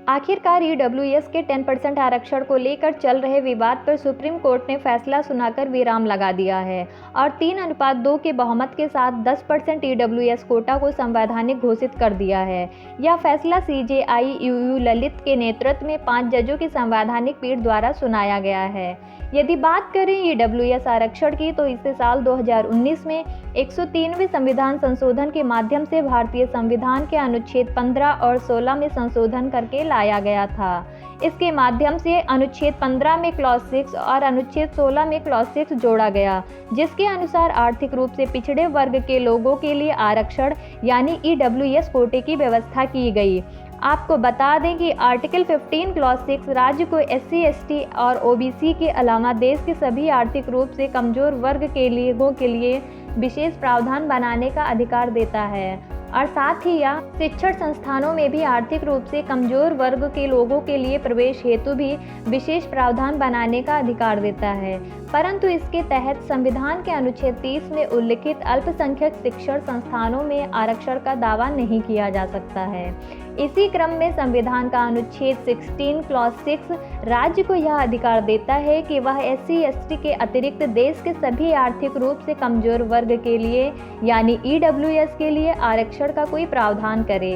आखिरकार ईडब्ल्यूएस के 10% आरक्षण को लेकर चल रहे विवाद पर सुप्रीम कोर्ट ने फैसला सुनाकर विराम लगा दिया है और 3:2 के बहुमत के साथ 10% ईडब्ल्यूएस कोटा को संवैधानिक घोषित कर दिया है। यह फैसला सीजेआई यूयू ललित के नेतृत्व में 5 जजों की संवैधानिक पीठ द्वारा सुनाया गया है। यदि बात करें ईडब्ल्यूएस आरक्षण की, तो इसे साल 2019 में 103वें संविधान संशोधन के माध्यम से भारतीय संविधान के अनुच्छेद 15 और 16 में संशोधन करके लाया गया था। इसके माध्यम से अनुच्छेद 15 में क्लॉज 6 और अनुच्छेद 16 में क्लॉज 6 जोड़ा गया, जिसके अनुसार आर्थिक रूप से पिछड़े वर्ग के लोगों के लिए आरक्षण यानी ईडब्ल्यूएस कोटे की व्यवस्था की गई। आपको बता दें कि आर्टिकल 15 क्लॉज 6 राज्य को एससी, एसटी और ओबीसी के अलावा देश के सभी आर्थिक रूप से कमजोर वर्ग के लोगों के लिए विशेष प्रावधान बनाने का अधिकार देता है और साथ ही यह शिक्षण संस्थानों में भी आर्थिक रूप से कमजोर वर्ग के लोगों के लिए प्रवेश हेतु भी विशेष प्रावधान बनाने का अधिकार देता है। परंतु इसके तहत संविधान के अनुच्छेद 30 में उल्लिखित अल्पसंख्यक शिक्षण संस्थानों में आरक्षण का दावा नहीं किया जा सकता है। इसी क्रम में संविधान का अनुच्छेद 16 क्लॉज 6 राज्य को यह अधिकार देता है कि वह एससी, एसटी के अतिरिक्त देश के सभी आर्थिक रूप से कमजोर वर्ग के लिए यानी ईडब्ल्यूएस के लिए आरक्षण का कोई प्रावधान करे।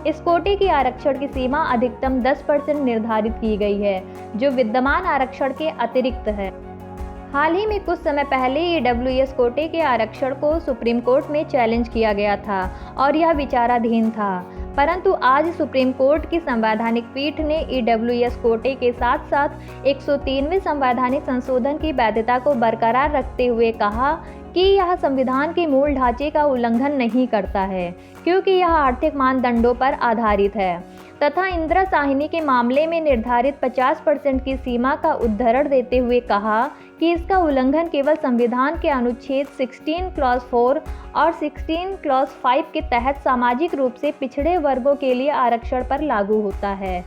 इस कोटे की आरक्षण की सीमा अधिकतम 10% निर्धारित की गई है, जो विद्यमान आरक्षण के अतिरिक्त है। हाल ही में कुछ समय पहले ईडब्ल्यूएस कोटे के आरक्षण को सुप्रीम कोर्ट में चैलेंज किया गया था और यह विचाराधीन था, परंतु आज सुप्रीम कोर्ट की संवैधानिक पीठ ने ईडब्ल्यूएस कोटे के साथ साथ 103वें संवैधानिक संशोधन की वैधता को बरकरार रखते हुए कहा कि यह संविधान के मूल ढांचे का उल्लंघन नहीं करता है, क्योंकि यह आर्थिक मानदंडों पर आधारित है तथा इंदिरा साहनी के मामले में निर्धारित 50% की सीमा का उद्धरण देते हुए कहा कि इसका उल्लंघन केवल संविधान के अनुच्छेद 16 क्लॉज 4 और 16 क्लॉज 5 के तहत सामाजिक रूप से पिछड़े वर्गों के लिए आरक्षण पर लागू होता है।